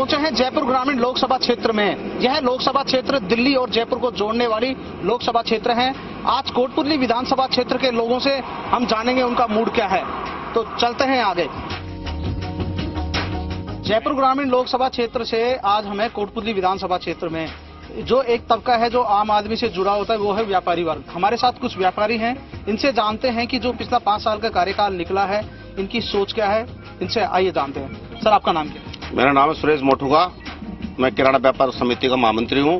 पहुंचे हैं जयपुर ग्रामीण लोकसभा क्षेत्र में। यह लोकसभा क्षेत्र दिल्ली और जयपुर को जोड़ने वाली लोकसभा क्षेत्र है। आज कोटपुतली विधानसभा क्षेत्र के लोगों से हम जानेंगे उनका मूड क्या है। तो चलते हैं आगे। जयपुर ग्रामीण लोकसभा क्षेत्र से आज हमें कोटपुतली विधानसभा क्षेत्र में जो एक तबका है जो आम आदमी से जुड़ा होता है वो है व्यापारी वर्ग। हमारे साथ कुछ व्यापारी हैं, इनसे जानते हैं कि जो पिछला 5 साल का कार्यकाल निकला है इनकी सोच क्या है। इनसे आइए जानते हैं। सर, आपका नाम क्या है? मेरा नाम है सुरेश मोठुगा, मैं किराना व्यापार समिति का महामंत्री हूँ।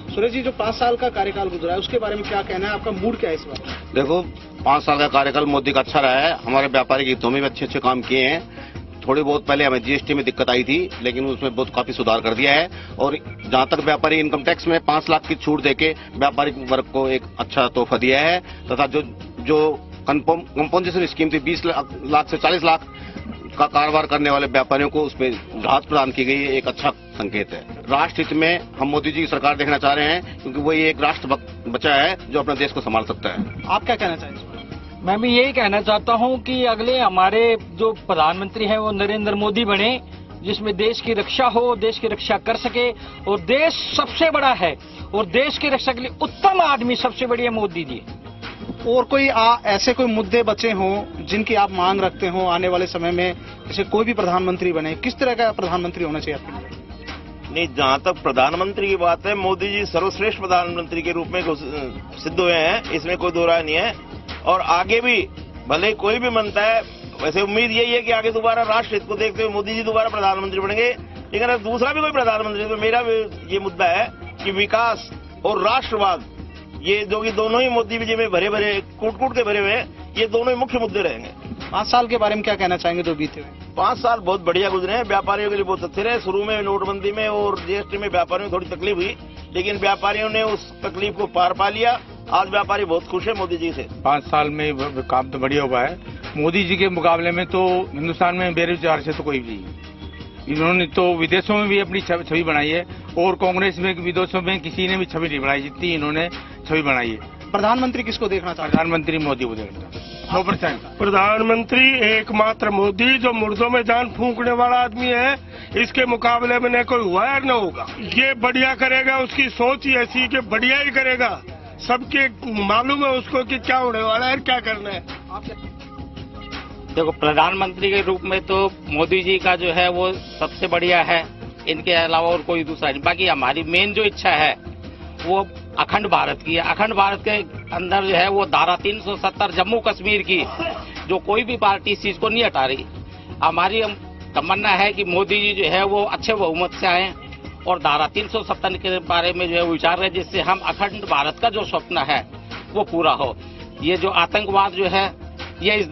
सुरेश जी, जो 5 साल का कार्यकाल गुजरा है उसके बारे में क्या कहना है, आपका मूड क्या है इस बार? देखो, 5 साल का कार्यकाल मोदी का अच्छा रहा है। हमारे व्यापारिक हितों में भी अच्छे काम किए हैं। थोड़ी बहुत पहले हमें जीएसटी में दिक्कत आई थी, लेकिन उसमें बहुत काफी सुधार कर दिया है। और जहां तक व्यापारी इनकम टैक्स में 5 लाख की छूट देके व्यापारिक वर्ग को एक अच्छा तोहफा दिया है, तथा जो कंपोजिशन स्कीम थी 20 लाख से 40 लाख का कारोबार करने वाले व्यापारियों को उसमें राहत प्रदान की गई है, एक अच्छा संकेत है। राष्ट्र हित में हम मोदी जी की सरकार देखना चाह रहे हैं, क्योंकि वो एक राष्ट्र बचा है जो अपने देश को संभाल सकता है। आप क्या कहना चाहेंगे? मैं भी यही कहना चाहता हूं कि अगले हमारे जो प्रधानमंत्री हैं वो नरेंद्र मोदी बने, जिसमें देश की रक्षा हो, देश की रक्षा कर सके। और देश सबसे बड़ा है और देश की रक्षा के लिए उत्तम आदमी सबसे बढ़िया मोदी जी। और कोई ऐसे कोई मुद्दे बचे हों जिनकी आप मांग रखते हो आने वाले समय में, जैसे कोई भी प्रधानमंत्री बने, किस तरह का प्रधानमंत्री होना चाहिए आपके लिए? नहीं, जहां तक प्रधानमंत्री की बात है, मोदी जी सर्वश्रेष्ठ प्रधानमंत्री के रूप में सिद्ध हुए हैं, इसमें कोई दो राय नहीं है। और आगे भी भले कोई भी बनता है, वैसे उम्मीद यही है कि आगे दोबारा राष्ट्र हित को देखते हुए मोदी जी दोबारा प्रधानमंत्री बनेंगे। लेकिन अगर दूसरा भी कोई प्रधानमंत्री, तो मेरा भी ये मुद्दा है कि विकास और राष्ट्रवाद, ये जो कि दोनों ही मोदी जी में भरे भरे कूट के भरे हुए हैं, ये दोनों ही मुख्य मुद्दे रहेंगे। 5 साल के बारे में क्या कहना चाहेंगे जो बीते हुए? 5 साल बहुत बढ़िया गुजरे हैं, व्यापारियों के लिए बहुत अच्छे रहे। शुरू में नोटबंदी में और जीएसटी में व्यापारियों को थोड़ी तकलीफ हुई, लेकिन व्यापारियों ने उस तकलीफ को पार पा लिया। आज व्यापारी बहुत खुश है मोदी जी से। 5 साल में काम तो बढ़िया हुआ है। मोदी जी के मुकाबले में तो हिंदुस्तान में बेरोजगार से तो कोई भी नहीं। इन्होंने तो विदेशों में भी अपनी छवि बनाई है, और कांग्रेस में विदेशों में किसी ने भी छवि नहीं बनाई जितनी इन्होंने छवि बनाई है। प्रधानमंत्री किसको देखना चाहते? प्रधानमंत्री मोदी को देखना 100%। प्रधानमंत्री एकमात्र मोदी, जो मुर्दों में जान फूंकने वाला आदमी है। इसके मुकाबले में न कोई हुआ है न होगा। ये बढ़िया करेगा, उसकी सोच ही ऐसी कि बढ़िया ही करेगा। सबके मालूम है उसको कि क्या होने वाला है, क्या करना है। देखो, प्रधानमंत्री के रूप में तो मोदी जी का जो है वो सबसे बढ़िया है, इनके अलावा और कोई दूसरा नहीं। बाकी हमारी मेन जो इच्छा है वो अखंड भारत की है। अखंड भारत के अंदर जो है वो धारा 370 जम्मू कश्मीर की, जो कोई भी पार्टी इस चीज को नहीं हटा रही। हमारी तमन्ना है कि मोदी जी जो है वो अच्छे बहुमत से आए और धारा 370 के बारे में जो है विचार रहे, जिससे हम अखंड भारत का जो स्वप्न है वो पूरा हो। ये जो आतंकवाद जो है ये इस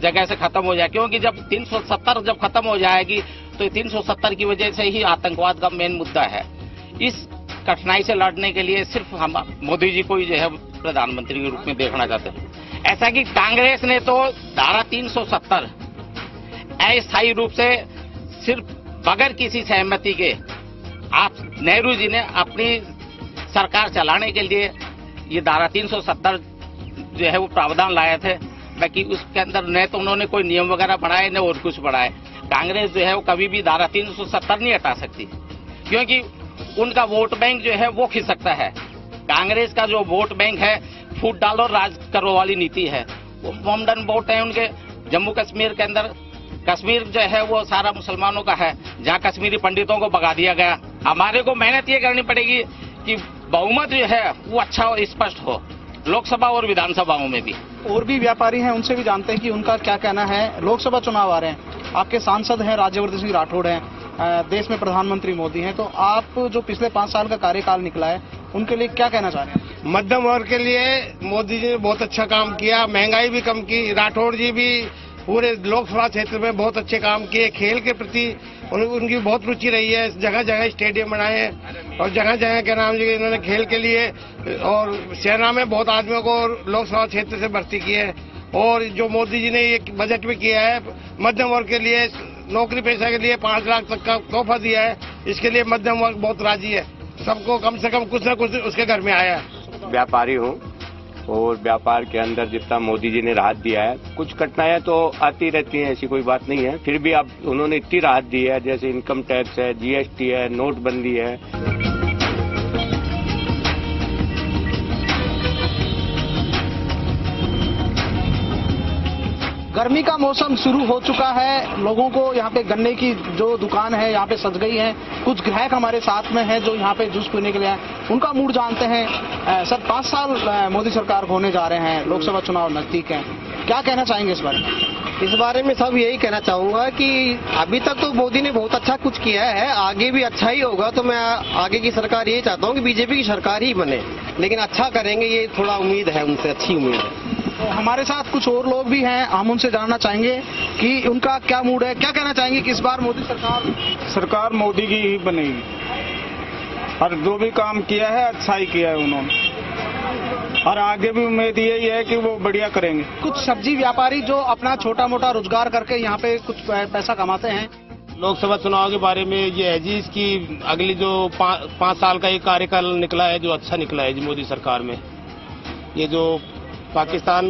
जगह से खत्म हो जाए, क्योंकि जब 370 जब खत्म हो जाएगी तो 370 की वजह से ही आतंकवाद का मेन मुद्दा है। इस कठिनाई से लड़ने के लिए सिर्फ हम मोदी जी को ही जो है प्रधानमंत्री के रूप में देखना चाहते हैं। ऐसा कि कांग्रेस ने तो धारा 370 अस्थायी रूप से सिर्फ बगैर किसी सहमति के आप नेहरू जी ने अपनी सरकार चलाने के लिए ये धारा 370 जो है वो प्रावधान लाए थे। बाकी उसके अंदर न तो उन्होंने कोई नियम वगैरह बनाए न और कुछ बढ़ाए। कांग्रेस जो है वो कभी भी धारा 370 नहीं हटा सकती, क्योंकि उनका वोट बैंक जो है वो खिसकता है। कांग्रेस का जो वोट बैंक है फूट डालो राज करो वाली नीति है। वो मोमडन वोट है उनके। जम्मू कश्मीर के अंदर, कश्मीर जो है वो सारा मुसलमानों का है, जहाँ कश्मीरी पंडितों को भगा दिया गया। हमारे को मेहनत ये करनी पड़ेगी कि बहुमत जो है वो अच्छा और स्पष्ट हो, लोकसभा और विधानसभाओं में भी। और भी व्यापारी हैं, उनसे भी जानते हैं कि उनका क्या कहना है। लोकसभा चुनाव आ रहे हैं, आपके सांसद हैं राज्यवर्धन सिंह राठौड़ हैं, देश में प्रधानमंत्री मोदी हैं, तो आप जो पिछले 5 साल का कार्यकाल निकला है उनके लिए क्या कहना चाह रहे हैं? मध्यम वर्ग के लिए मोदी जी ने बहुत अच्छा काम किया, महंगाई भी कम की। राठौड़ जी भी पूरे लोकसभा क्षेत्र में बहुत अच्छे काम किए। खेल के प्रति उनकी बहुत रुचि रही है। जगह जगह स्टेडियम बनाए हैं और जगह जगह के नाम जी इन्होंने खेल के लिए, और सेना में बहुत आदमियों को लोकसभा क्षेत्र से भर्ती की है। और जो मोदी जी ने ये बजट में किया है मध्यम वर्ग के लिए, नौकरी पेशा के लिए 5 लाख तक का तोहफा दिया है, इसके लिए मध्यम वर्ग बहुत राजी है। सबको कम से कम कुछ न कुछ उसके घर में आया है। व्यापारी हूँ और व्यापार के अंदर जितना मोदी जी ने राहत दिया है, कुछ कठिनाइयां तो आती रहती हैं, ऐसी कोई बात नहीं है, फिर भी अब उन्होंने इतनी राहत दी है, जैसे इनकम टैक्स है, जीएसटी है, नोटबंदी है। गर्मी का मौसम शुरू हो चुका है। लोगों को यहाँ पे गन्ने की जो दुकान है यहाँ पे सज गई है। कुछ ग्राहक हमारे साथ में हैं जो यहाँ पे जूस पीने के लिए आए, उनका मूड जानते हैं। सर, 5 साल मोदी सरकार होने जा रहे हैं, लोकसभा चुनाव नजदीक है, क्या कहना चाहेंगे इस बारे में? इस बारे में सब यही कहना चाहूंगा कि अभी तक तो मोदी ने बहुत अच्छा कुछ किया है, आगे भी अच्छा ही होगा। तो मैं आगे की सरकार यही चाहता हूँ कि बीजेपी की सरकार ही बने, लेकिन अच्छा करेंगे ये थोड़ा उम्मीद है, उनसे अच्छी उम्मीद है। तो हमारे साथ कुछ और लोग भी हैं, हम उनसे जानना चाहेंगे कि उनका क्या मूड है, क्या कहना चाहेंगे कि इस बार मोदी सरकार मोदी की ही बनेगी और जो भी काम किया है अच्छा ही किया है उन्होंने, और आगे भी उम्मीद यही है कि वो बढ़िया करेंगे। कुछ सब्जी व्यापारी जो अपना छोटा मोटा रोजगार करके यहाँ पे कुछ पैसा कमाते हैं। लोकसभा चुनाव के बारे में ये है जी, इसकी अगली जो 5 साल का एक कार्यकाल निकला है जो अच्छा निकला है जी मोदी सरकार में। ये जो पाकिस्तान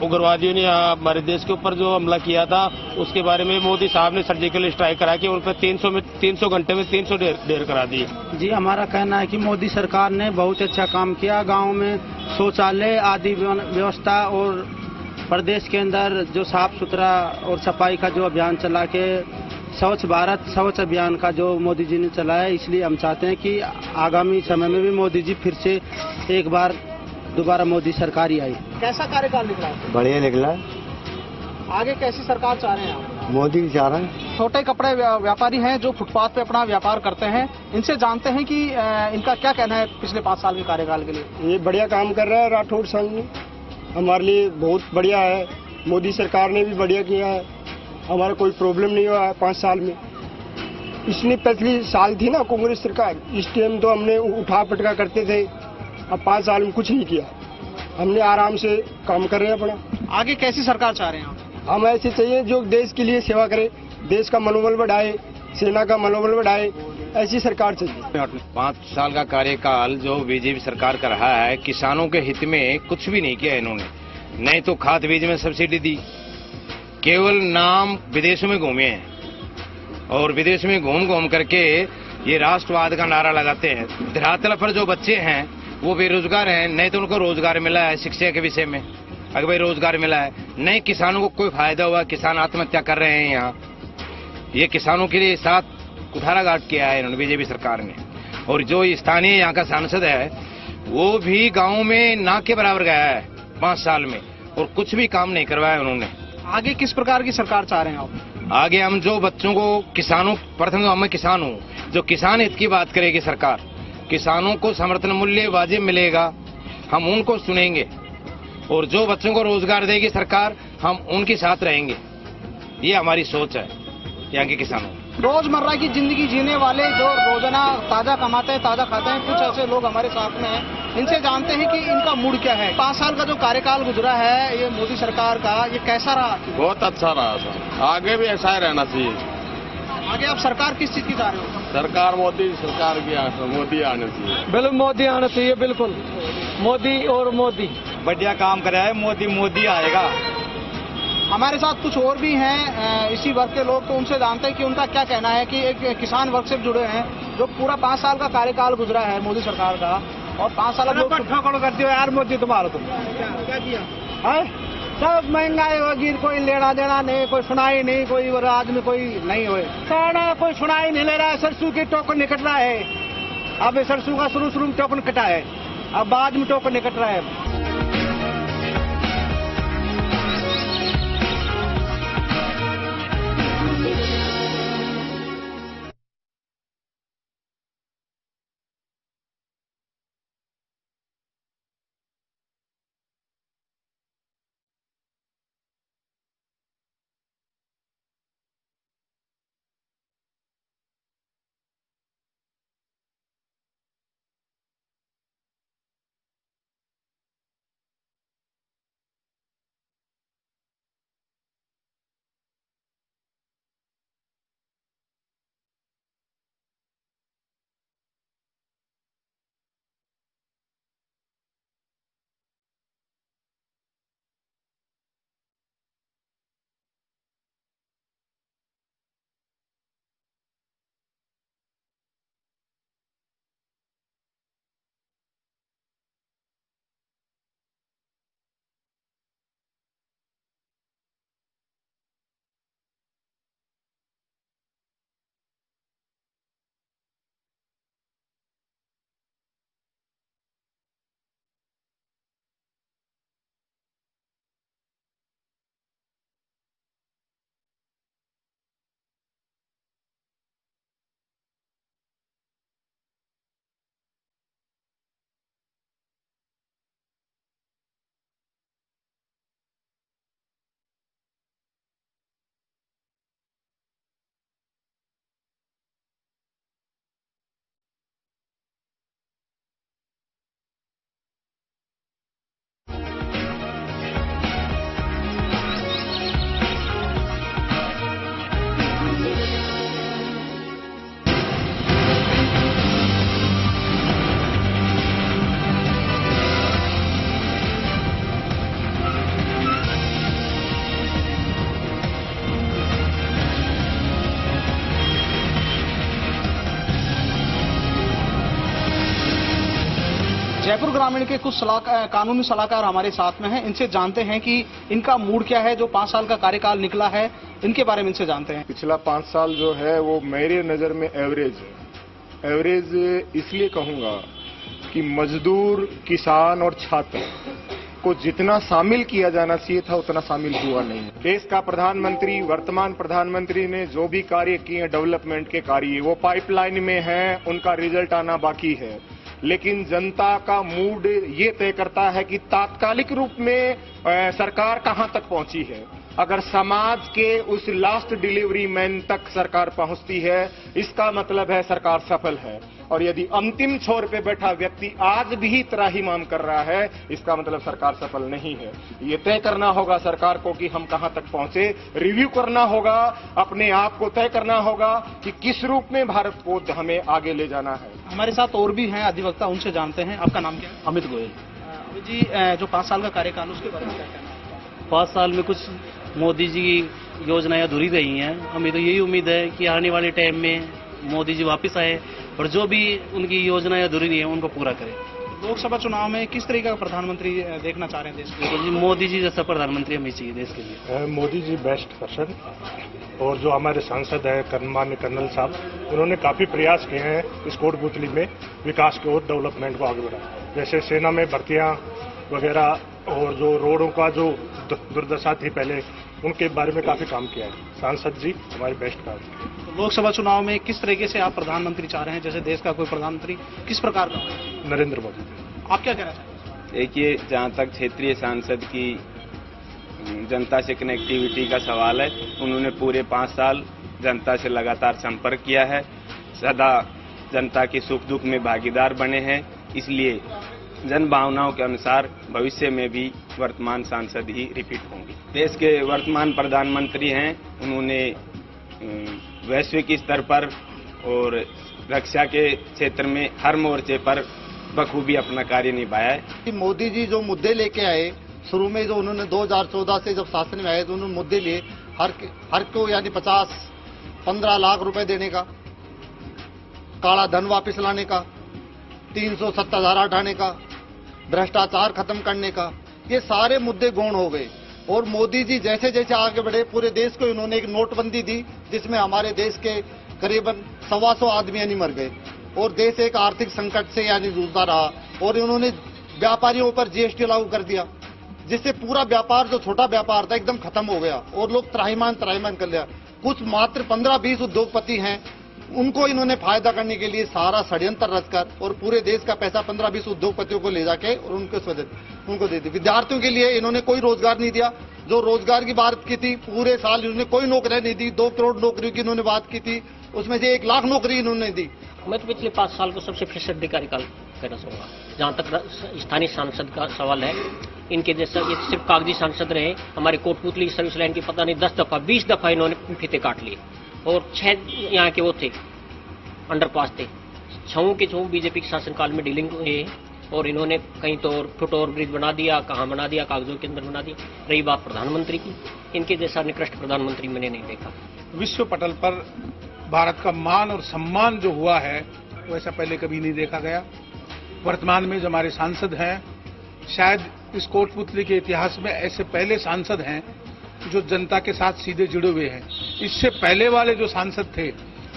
उग्रवादियों ने हमारे देश के ऊपर जो हमला किया था, उसके बारे में मोदी साहब ने सर्जिकल स्ट्राइक करा के उन पर 300 घंटे में 300 ढेर करा दिए। जी, हमारा कहना है कि मोदी सरकार ने बहुत अच्छा काम किया। गांव में शौचालय आदि व्यवस्था और प्रदेश के अंदर जो साफ सुथरा और सफाई का जो अभियान चला के स्वच्छ भारत स्वच्छ अभियान का जो मोदी जी ने चलाया, इसलिए हम चाहते हैं कि आगामी समय में भी मोदी जी फिर से एक बार दोबारा मोदी सरकार ही आई। कैसा कार्यकाल निकला है? बढ़िया निकला। आगे कैसी सरकार चाह रहे हैं आप? मोदी की चाह रहे हैं। छोटे कपड़े व्यापारी हैं जो फुटपाथ पे अपना व्यापार करते हैं, इनसे जानते हैं कि इनका क्या कहना है पिछले 5 साल के कार्यकाल के लिए। ये बढ़िया काम कर रहा है राठौड़ संघ, हमारे लिए बहुत बढ़िया है। मोदी सरकार ने भी बढ़िया किया है, हमारा कोई प्रॉब्लम नहीं हुआ है 5 साल में। इसलिए पिछली साल थी ना कांग्रेस सरकार, इस टाइम तो हमने उठा पटका करते थे, अब 5 साल में कुछ नहीं किया, हमने आराम से काम कर रहे हैं अपना। आगे कैसी सरकार चाह रहे हैं आप? हम ऐसे चाहिए जो देश के लिए सेवा करे, देश का मनोबल बढ़ाए, सेना का मनोबल बढ़ाए, ऐसी सरकार चाहिए। 5 साल का कार्यकाल जो बीजेपी सरकार का रहा है, किसानों के हित में कुछ भी नहीं किया इन्होंने। नहीं तो खाद बीज में सब्सिडी दी, केवल नाम विदेशों में घूमे हैं और विदेश में घूम घूम करके ये राष्ट्रवाद का नारा लगाते हैं। धरातल पर जो बच्चे हैं वो बेरोजगार हैं, नहीं तो उनको रोजगार मिला है शिक्षा के विषय में, अगर भाई रोजगार मिला है, नहीं किसानों को कोई फायदा हुआ, किसान आत्महत्या कर रहे हैं। यहाँ ये किसानों के लिए साथ कुठाराघात किया है इन्होंने बीजेपी सरकार ने। और जो स्थानीय यहाँ का सांसद है वो भी गाँव में ना के बराबर गया है 5 साल में और कुछ भी काम नहीं करवाया उन्होंने। आगे किस प्रकार की सरकार चाह रहे हैं आप? आगे हम जो बच्चों को किसानों, प्रथम तो मैं किसान हूँ, जो किसान हित की बात करेगी सरकार, किसानों को समर्थन मूल्य वाजिब मिलेगा, हम उनको सुनेंगे और जो बच्चों को रोजगार देगी सरकार, हम उनके साथ रहेंगे। ये हमारी सोच है यहाँ के किसानों। रोजमर्रा की जिंदगी जीने वाले जो रोजाना ताजा कमाते हैं ताजा खाते हैं, कुछ ऐसे लोग हमारे साथ में हैं, इनसे जानते हैं कि इनका मूड क्या है। 5 साल का जो कार्यकाल गुजरा है ये मोदी सरकार का, ये कैसा रहा? बहुत अच्छा रहा सर, आगे भी ऐसा ही रहना चाहिए। आगे आप सरकार किस चीज की चाह रहे हो? सरकार मोदी सरकार की, मोदी आने चाहिए। बिल्कुल मोदी आना चाहिए, बिल्कुल मोदी और मोदी बढ़िया काम कर रहा है मोदी, मोदी आएगा। हमारे साथ कुछ और भी हैं इसी वर्ग के लोग, तो उनसे जानते हैं कि उनका क्या कहना है कि एक किसान वर्ग से जुड़े हैं जो पूरा 5 साल का कार्यकाल गुजरा है मोदी सरकार का, और 5 साल करते हो यार मोदी तुम्हारा। तुम क्या किया? सब महंगाई होगी, कोई लेना देना नहीं, कोई सुनाई नहीं, कोई आदमी कोई नहीं हुए, सारा कोई सुनाई नहीं ले रहा है। सरसों की टोकन निकट रहा है, अब सरसों का शुरू में टोकन कटा है, अब बाद में टोकन निकट रहा है। जयपुर ग्रामीण के कुछ कानूनी सलाहकार हमारे साथ में हैं। इनसे जानते हैं कि इनका मूड क्या है, जो 5 साल का कार्यकाल निकला है, इनके बारे में इनसे जानते हैं। पिछला 5 साल जो है वो मेरे नजर में एवरेज है। एवरेज इसलिए कहूंगा कि मजदूर, किसान और छात्र को जितना शामिल किया जाना चाहिए था उतना शामिल हुआ नहीं। देश का प्रधानमंत्री, वर्तमान प्रधानमंत्री ने जो भी कार्य किए डेवलपमेंट के कार्य, वो पाइपलाइन में हैं, उनका रिजल्ट आना बाकी है। लेकिन जनता का मूड ये तय करता है कि तात्कालिक रूप में सरकार कहां तक पहुंची है। अगर समाज के उस लास्ट डिलीवरी मैन तक सरकार पहुंचती है, इसका मतलब है सरकार सफल है। और यदि अंतिम छोर पे बैठा व्यक्ति आज भी त्राहिमाम कर रहा है, इसका मतलब सरकार सफल नहीं है। ये तय करना होगा सरकार को कि हम कहां तक पहुंचे, रिव्यू करना होगा, अपने आप को तय करना होगा कि किस रूप में भारत को हमें आगे ले जाना है। हमारे साथ और भी हैं अधिवक्ता, उनसे जानते हैं। आपका नाम क्या है? अमित गोयल। अमित जी, जो 5 साल का कार्यकाल, उसके बारे में क्या कहना है? 5 साल में कुछ मोदी जी की योजनाएं अधूरी रही हैं। हमें तो यही उम्मीद है कि आने वाले टाइम में मोदी जी वापस आए और जो भी उनकी योजनाएं अधूरी रही हैं उनको पूरा करें। लोकसभा चुनाव में किस तरीके का प्रधानमंत्री देखना चाह रहे हैं देश में? जी, मोदी जी जैसा प्रधानमंत्री हमें चाहिए देश के लिए। Modi ji best person. और जो हमारे सांसद है माननीय कर्नल साहब, उन्होंने काफी प्रयास किए हैं इस कोटपुतली में विकास की और डेवलपमेंट को आगे बढ़ाया। जैसे सेना में भर्तियां वगैरह और जो रोडों का जो दुर्दशा थी पहले, उनके बारे में काफी काम किया है। सांसद जी हमारे बेस्ट काम। तो लोकसभा चुनाव में किस तरीके से आप प्रधानमंत्री चाह रहे हैं? जैसे देश का कोई प्रधानमंत्री किस प्रकार का? नरेंद्र मोदी। आप क्या कहना चाहते हैं? देखिए, जहां तक क्षेत्रीय सांसद की जनता से कनेक्टिविटी का सवाल है, उन्होंने पूरे 5 साल जनता से लगातार संपर्क किया है, सदा जनता के सुख दुख में भागीदार बने हैं। इसलिए जन भावनाओं के अनुसार भविष्य में भी वर्तमान सांसद ही रिपीट होंगे। देश के वर्तमान प्रधानमंत्री हैं, उन्होंने वैश्विक स्तर पर और रक्षा के क्षेत्र में हर मोर्चे पर बखूबी अपना कार्य निभाया है। मोदी जी जो मुद्दे लेके आए, शुरू में जो उन्होंने 2014 से जब शासन में आए तो उन्होंने मुद्दे लिए हर को, यानी 15 लाख रुपए देने का, काला धन वापस लाने का, 370 धारा हटाने का, भ्रष्टाचार खत्म करने का, ये सारे मुद्दे गौण हो गए। और मोदी जी जैसे जैसे आगे बढ़े, पूरे देश को इन्होंने एक नोटबंदी दी जिसमें हमारे देश के करीबन 125 आदमी यानी मर गए और देश एक आर्थिक संकट से यानी जूझता रहा। और इन्होंने व्यापारियों पर जीएसटी लागू कर दिया, जिससे पूरा व्यापार, जो छोटा व्यापार था, एकदम खत्म हो गया और लोग त्राहिमाम कर लिया। कुछ मात्र 15-20 उद्योगपति हैं, उनको इन्होंने फायदा करने के लिए सारा षड्यंत्र रचकर और पूरे देश का पैसा 15-20 उद्योगपतियों को ले जाके और उनको दे दी। विद्यार्थियों के लिए इन्होंने कोई रोजगार नहीं दिया। जो रोजगार की बात की थी, पूरे साल इन्होंने कोई नौकरी नहीं दी। 2 करोड़ नौकरियों की इन्होंने बात की थी, उसमें से 1 लाख नौकरी इन्होंने दी। मैं तो पिछले 5 साल को सबसे फीसदी कार्यकाल कहना चाहूंगा। जहां तक स्थानीय सांसद का सवाल है, इनके जैसा ये सिर्फ कागजी सांसद रहे। हमारे कोटपुतली सर्विस लाइन की पता नहीं 10 दफा 20 दफा इन्होंने फीते काट लिए और 6 यहाँ के वो थे अंडरपास थे। 6 के 6 बीजेपी के शासनकाल में डीलिंग हुए और इन्होंने कहीं तो फुटओवर ब्रिज बना दिया, कहाँ बना दिया, कागजों के अंदर बना दिया। रही बात प्रधानमंत्री की, इनके जैसा निकृष्ट प्रधानमंत्री मैंने नहीं देखा। विश्व पटल पर भारत का मान और सम्मान जो हुआ है, वैसा पहले कभी नहीं देखा गया। वर्तमान में जो हमारे सांसद हैं, शायद इस कोटपुतली के इतिहास में ऐसे पहले सांसद हैं जो जनता के साथ सीधे जुड़े हुए हैं। इससे पहले वाले जो सांसद थे,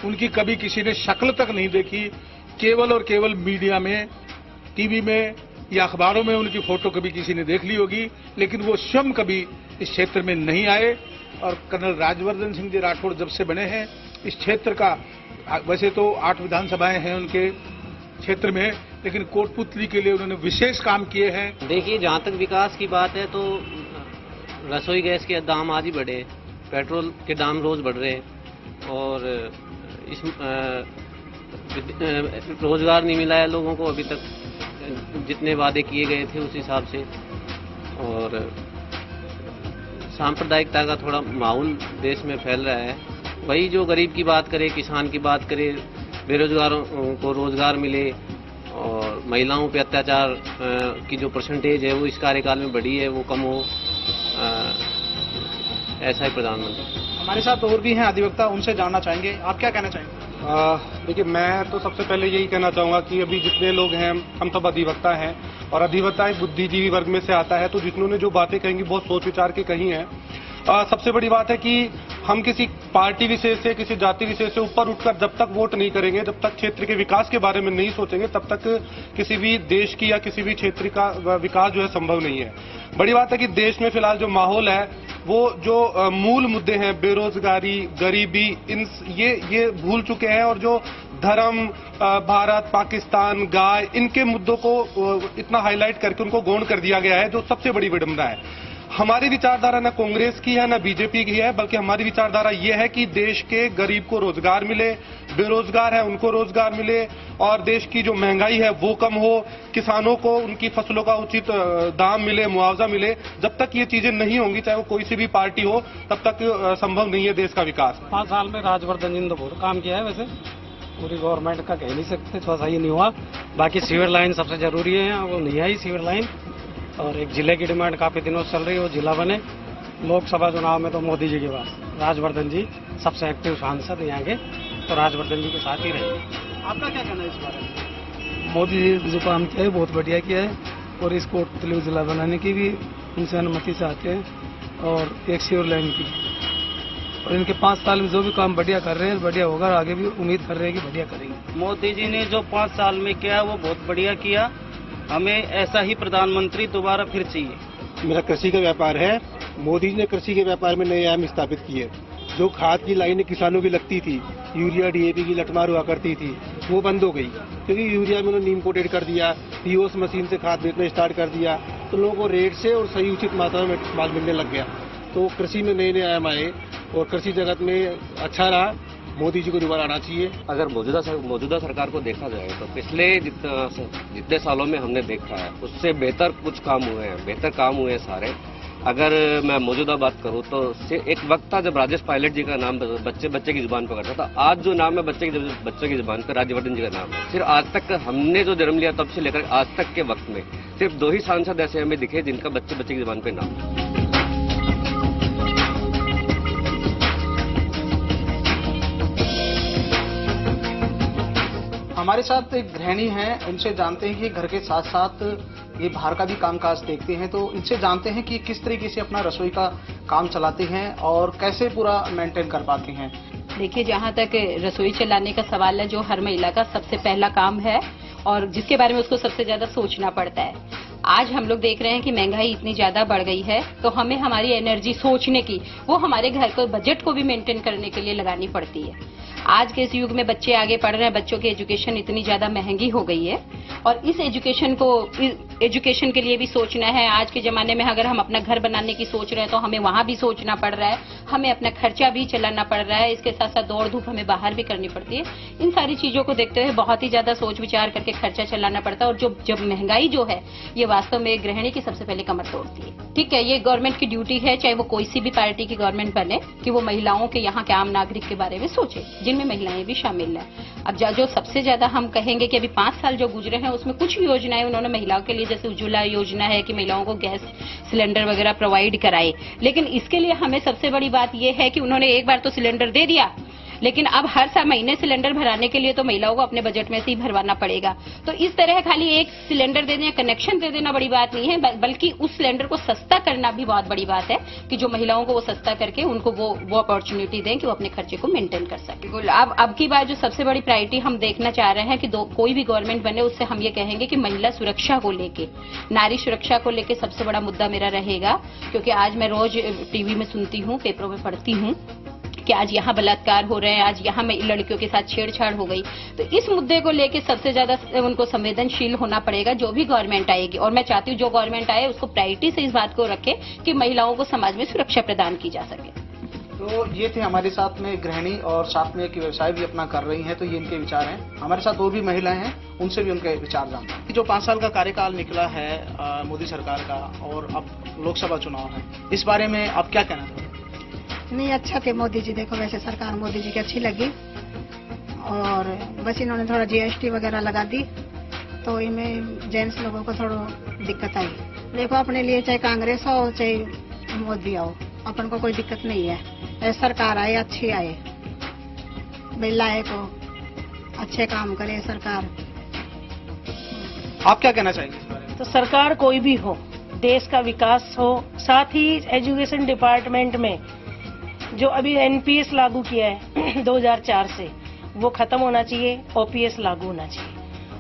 उनकी कभी किसी ने शक्ल तक नहीं देखी। केवल और केवल मीडिया में, टीवी में या अखबारों में उनकी फोटो कभी किसी ने देख ली होगी, लेकिन वो स्वयं कभी इस क्षेत्र में नहीं आए। और कर्नल राज्यवर्धन सिंह जी राठौड़ जब से बने हैं, इस क्षेत्र का, वैसे तो 8 विधानसभाएं हैं उनके क्षेत्र में, लेकिन कोटपुतली के लिए उन्होंने विशेष काम किए हैं। देखिए, जहां तक विकास की बात है तो रसोई गैस के दाम आज ही बढ़े, पेट्रोल के दाम रोज बढ़ रहे हैं और इस रोजगार नहीं मिला है लोगों को अभी तक, जितने वादे किए गए थे उस हिसाब से। और सांप्रदायिकता का थोड़ा माहौल देश में फैल रहा है। वही जो गरीब की बात करे, किसान की बात करे, बेरोजगारों को रोजगार मिले और महिलाओं पे अत्याचार की जो परसेंटेज है वो इस कार्यकाल में बढ़ी है, वो कम हो, ऐसा ही प्रधानमंत्री। हमारे साथ और भी हैं अधिवक्ता, उनसे जानना चाहेंगे। आप क्या कहना चाहेंगे? देखिए, मैं तो सबसे पहले यही कहना चाहूंगा कि अभी जितने लोग हैं हम सब अधिवक्ता हैं और अधिवक्ता एक बुद्धिजीवी वर्ग में से आता है, तो जिन्होंने जो बातें कहेंगी बहुत सोच विचार के कही हैं। सबसे बड़ी बात है कि हम किसी पार्टी विशेष से, किसी जाति विशेष से ऊपर उठकर जब तक वोट नहीं करेंगे, जब तक क्षेत्र के विकास के बारे में नहीं सोचेंगे, तब तक किसी भी देश की या किसी भी क्षेत्र का विकास जो है संभव नहीं है। बड़ी बात है कि देश में फिलहाल जो माहौल है, वो जो मूल मुद्दे हैं, बेरोजगारी, गरीबी, ये भूल चुके हैं और जो धर्म, भारत, पाकिस्तान, गाय, इनके मुद्दों को इतना हाईलाइट करके उनको गौण कर दिया गया है, जो सबसे बड़ी विडंबना है। हमारी विचारधारा न कांग्रेस की है न बीजेपी की है, बल्कि हमारी विचारधारा ये है कि देश के गरीब को रोजगार मिले, बेरोजगार है उनको रोजगार मिले और देश की जो महंगाई है वो कम हो, किसानों को उनकी फसलों का उचित दाम मिले, मुआवजा मिले। जब तक ये चीजें नहीं होंगी, चाहे वो कोई सी भी पार्टी हो, तब तक संभव नहीं है देश का विकास। 5 साल में राजवर्धन जी ने तो बहुत काम किया है, वैसे पूरी गवर्नमेंट का कह नहीं सकते, थोड़ा सा ही नहीं हुआ। बाकी सीवर लाइन सबसे जरूरी है, वो नहीं आई सीवर लाइन। और एक जिले की डिमांड काफी दिनों से चल रही है, वो जिला बने। लोकसभा चुनाव में तो मोदी जी के पास राजवर्धन जी सबसे एक्टिव सांसद यहाँ के, तो राजवर्धन जी के साथ ही रहेंगे। आपका क्या कहना है इस बारे में? मोदी जी जो काम किया है बहुत बढ़िया किया है और इस कोटपुतली जिला बनाने की भी उनसे अनुमति चाहते हैं और एक सीवर लाइन की। और इनके 5 साल में जो भी काम बढ़िया कर रहे हैं, बढ़िया होगा। आगे भी उम्मीद कर रहे हैं कि बढ़िया करेंगे। मोदी जी ने जो 5 साल में किया वो बहुत बढ़िया किया। हमें ऐसा ही प्रधानमंत्री दोबारा फिर चाहिए। मेरा कृषि का व्यापार है। मोदी जी ने कृषि के व्यापार में नए आयाम स्थापित किए। जो खाद की लाइनें किसानों की लगती थी, यूरिया डीएपी की लटमार हुआ करती थी, वो बंद हो गई, क्योंकि यूरिया में उन्होंने नीम कोटेड कर दिया, पीओएस मशीन से खाद बेचना स्टार्ट कर दिया, तो लोगों को रेट से और सही उचित मात्रा में माल मिलने लग गया। तो कृषि में नए आयाम आए और कृषि जगत में अच्छा रहा। मोदी जी को दोबारा आना चाहिए। अगर मौजूदा सरकार को देखा जाए तो पिछले जितने सालों में हमने देखा है उससे बेहतर कुछ काम हुए हैं, बेहतर काम हुए हैं सारे। अगर मैं मौजूदा बात करूं तो एक वक्त था जब राजेश पायलट जी का नाम बच्चे की जुबान पर करता था। आज जो नाम है बच्चे की जुबान पर राज्यवर्धन जी का नाम है। सिर्फ आज तक हमने जो जन्म लिया तब से लेकर आज तक के वक्त में सिर्फ 2 ही सांसद ऐसे हमें दिखे जिनका बच्चे की जुबान पर नाम है। हमारे साथ एक गृहिणी हैं, उनसे जानते हैं कि घर के साथ साथ ये बाहर का भी कामकाज देखते हैं, तो इनसे जानते हैं कि किस तरीके से अपना रसोई का काम चलाते हैं और कैसे पूरा मेंटेन कर पाते हैं। देखिए, जहाँ तक रसोई चलाने का सवाल है, जो हर महिला का सबसे पहला काम है और जिसके बारे में उसको सबसे ज्यादा सोचना पड़ता है। आज हम लोग देख रहे हैं कि महंगाई इतनी ज्यादा बढ़ गई है, तो हमें हमारी एनर्जी सोचने की, वो हमारे घर को बजट को भी मेंटेन करने के लिए लगानी पड़ती है। आज के इस युग में बच्चे आगे पढ़ रहे हैं, बच्चों की एजुकेशन इतनी ज्यादा महंगी हो गई है और इस एजुकेशन के लिए भी सोचना है। आज के जमाने में अगर हम अपना घर बनाने की सोच रहे हैं तो हमें वहां भी सोचना पड़ रहा है, हमें अपना खर्चा भी चलाना पड़ रहा है, इसके साथ साथ दौड़ धूप हमें बाहर भी करनी पड़ती है। इन सारी चीजों को देखते हुए बहुत ही ज्यादा सोच विचार करके खर्चा चलाना पड़ता है और जब महंगाई जो है ये वास्तव में गृहिणी की सबसे पहले कमर तोड़ती है। ठीक है, ये गवर्नमेंट की ड्यूटी है, चाहे वो कोई सी भी पार्टी की गवर्नमेंट बने, कि वो महिलाओं के यहाँ के आम नागरिक के बारे में सोचे, जिनमें महिलाएं भी शामिल हैं। अब जो सबसे ज्यादा हम कहेंगे कि अभी 5 साल जो गुजरे हैं उसमें कुछ योजनाएं उन्होंने महिलाओं के लिए, जैसे उज्ज्वला योजना है कि महिलाओं को गैस सिलेंडर वगैरह प्रोवाइड कराए, लेकिन इसके लिए हमें सबसे बड़ी बात यह है कि उन्होंने एक बार तो सिलेंडर दे दिया, लेकिन अब हर साल महीने सिलेंडर भराने के लिए तो महिलाओं को अपने बजट में से ही भरवाना पड़ेगा। तो इस तरह खाली एक सिलेंडर दे देना, कनेक्शन दे देना बड़ी बात नहीं है, बल्कि उस सिलेंडर को सस्ता करना भी बहुत बड़ी बात है कि जो महिलाओं को वो सस्ता करके उनको वो अपॉर्चुनिटी दें कि वो अपने खर्चे को मेंटेन कर सके। अब की बात जो सबसे बड़ी प्रायोरिटी हम देखना चाह रहे हैं कि कोई भी गवर्नमेंट बने उससे हम ये कहेंगे कि महिला सुरक्षा को लेके, नारी सुरक्षा को लेके सबसे बड़ा मुद्दा मेरा रहेगा। क्योंकि आज मैं रोज टीवी में सुनती हूँ, पेपरों में पढ़ती हूँ कि आज यहाँ बलात्कार हो रहे हैं, आज यहाँ में लड़कियों के साथ छेड़छाड़ हो गई। तो इस मुद्दे को लेके सबसे ज्यादा उनको संवेदनशील होना पड़ेगा, जो भी गवर्नमेंट आएगी। और मैं चाहती हूँ जो गवर्नमेंट आए उसको प्रायोरिटी से इस बात को रखे कि महिलाओं को समाज में सुरक्षा प्रदान की जा सके। तो ये थे हमारे साथ में गृहिणी और साथ में एक व्यवसाय भी अपना कर रही हैं, तो ये इनके विचार हैं। हमारे साथ और भी महिलाएं हैं, उनसे भी उनके विचार जानते हैं। जो 5 साल का कार्यकाल निकला है मोदी सरकार का और अब लोकसभा चुनाव है, इस बारे में आप क्या कहना चाहते हैं? नहीं, अच्छा थे मोदी जी। देखो, वैसे सरकार मोदी जी की अच्छी लगी और बस इन्होंने थोड़ा जीएसटी वगैरह लगा दी तो इनमें जेंट्स लोगों को थोड़ा दिक्कत आई। देखो, अपने लिए चाहे कांग्रेस हो चाहे मोदी हो, अपन को कोई दिक्कत नहीं है। सरकार आए अच्छी आए, बिल आए तो अच्छे काम करे सरकार। आप क्या कहना चाहेंगे इस बारे में? तो सरकार कोई भी हो, देश का विकास हो, साथ ही एजुकेशन डिपार्टमेंट में जो अभी एनपीएस लागू किया है 2004 से, वो खत्म होना चाहिए, ओपीएस लागू होना चाहिए।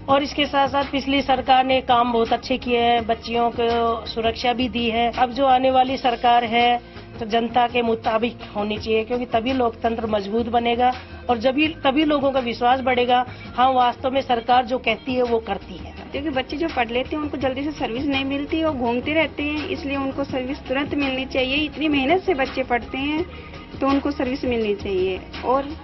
और इसके साथ साथ पिछली सरकार ने काम बहुत अच्छे किए हैं, बच्चियों को सुरक्षा भी दी है। अब जो आने वाली सरकार है तो जनता के मुताबिक होनी चाहिए, क्योंकि तभी लोकतंत्र मजबूत बनेगा और तभी लोगों का विश्वास बढ़ेगा। हाँ, वास्तव में सरकार जो कहती है वो करती है। क्योंकि बच्चे जो पढ़ लेते हैं उनको जल्दी से सर्विस नहीं मिलती और घूमते रहते हैं, इसलिए उनको सर्विस तुरंत मिलनी चाहिए। इतनी मेहनत से बच्चे पढ़ते हैं तो उनको सर्विस मिलनी चाहिए। और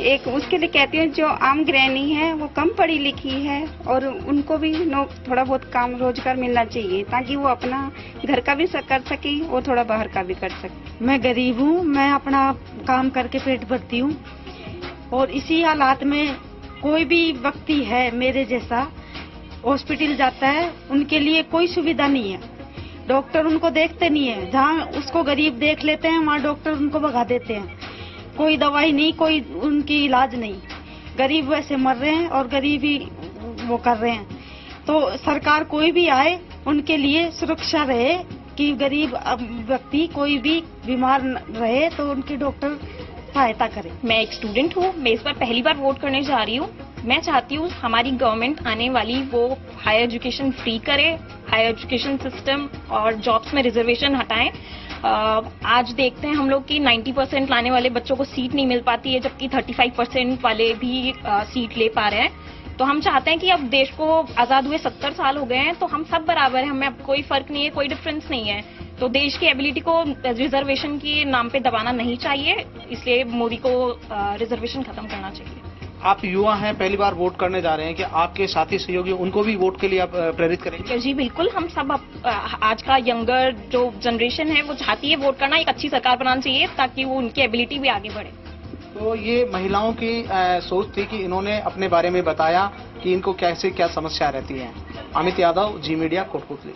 एक उसके लिए कहती हूँ जो आम गृहिणी है वो कम पढ़ी लिखी है और उनको भी थोड़ा बहुत काम रोजगार मिलना चाहिए, ताकि वो अपना घर का भी कर सके और थोड़ा बाहर का भी कर सके। मैं गरीब हूँ, मैं अपना काम करके पेट भरती हूँ और इसी हालात में कोई भी व्यक्ति है मेरे जैसा हॉस्पिटल जाता है, उनके लिए कोई सुविधा नहीं है। डॉक्टर उनको देखते नहीं है, जहाँ उसको गरीब देख लेते हैं वहाँ डॉक्टर उनको भगा देते हैं। कोई दवाई नहीं, कोई उनकी इलाज नहीं। गरीब वैसे मर रहे हैं और गरीबी वो कर रहे हैं। तो सरकार कोई भी आए उनके लिए सुरक्षा रहे कि गरीब व्यक्ति कोई भी बीमार रहे तो उनके डॉक्टर सहायता करे। मैं एक स्टूडेंट हूँ, मैं इस बार पहली बार वोट करने जा रही हूँ। मैं चाहती हूँ हमारी गवर्नमेंट आने वाली वो हायर एजुकेशन फ्री करे, हायर एजुकेशन सिस्टम और जॉब्स में रिजर्वेशन हटाएं। आज देखते हैं हम लोग कि 90% लाने वाले बच्चों को सीट नहीं मिल पाती है, जबकि 35% वाले भी सीट ले पा रहे हैं। तो हम चाहते हैं कि अब देश को आजाद हुए 70 साल हो गए हैं, तो हम सब बराबर हैं, हमें अब कोई फर्क नहीं है, कोई डिफरेंस नहीं है। तो देश की एबिलिटी को रिजर्वेशन के नाम पे दबाना नहीं चाहिए, इसलिए मोदी को रिजर्वेशन खत्म करना चाहिए। आप युवा हैं, पहली बार वोट करने जा रहे हैं, कि आपके साथी सहयोगी उनको भी वोट के लिए आप प्रेरित करेंगे? जी बिल्कुल, हम सब आज का यंगर जो जनरेशन है वो चाहती है वोट करना, एक अच्छी सरकार बनानी चाहिए ताकि वो उनकी एबिलिटी भी आगे बढ़े। तो ये महिलाओं की सोच थी कि इन्होंने अपने बारे में बताया कि इनको कैसे क्या समस्या रहती है। अमित यादव, जी मीडिया, कोटपुतली।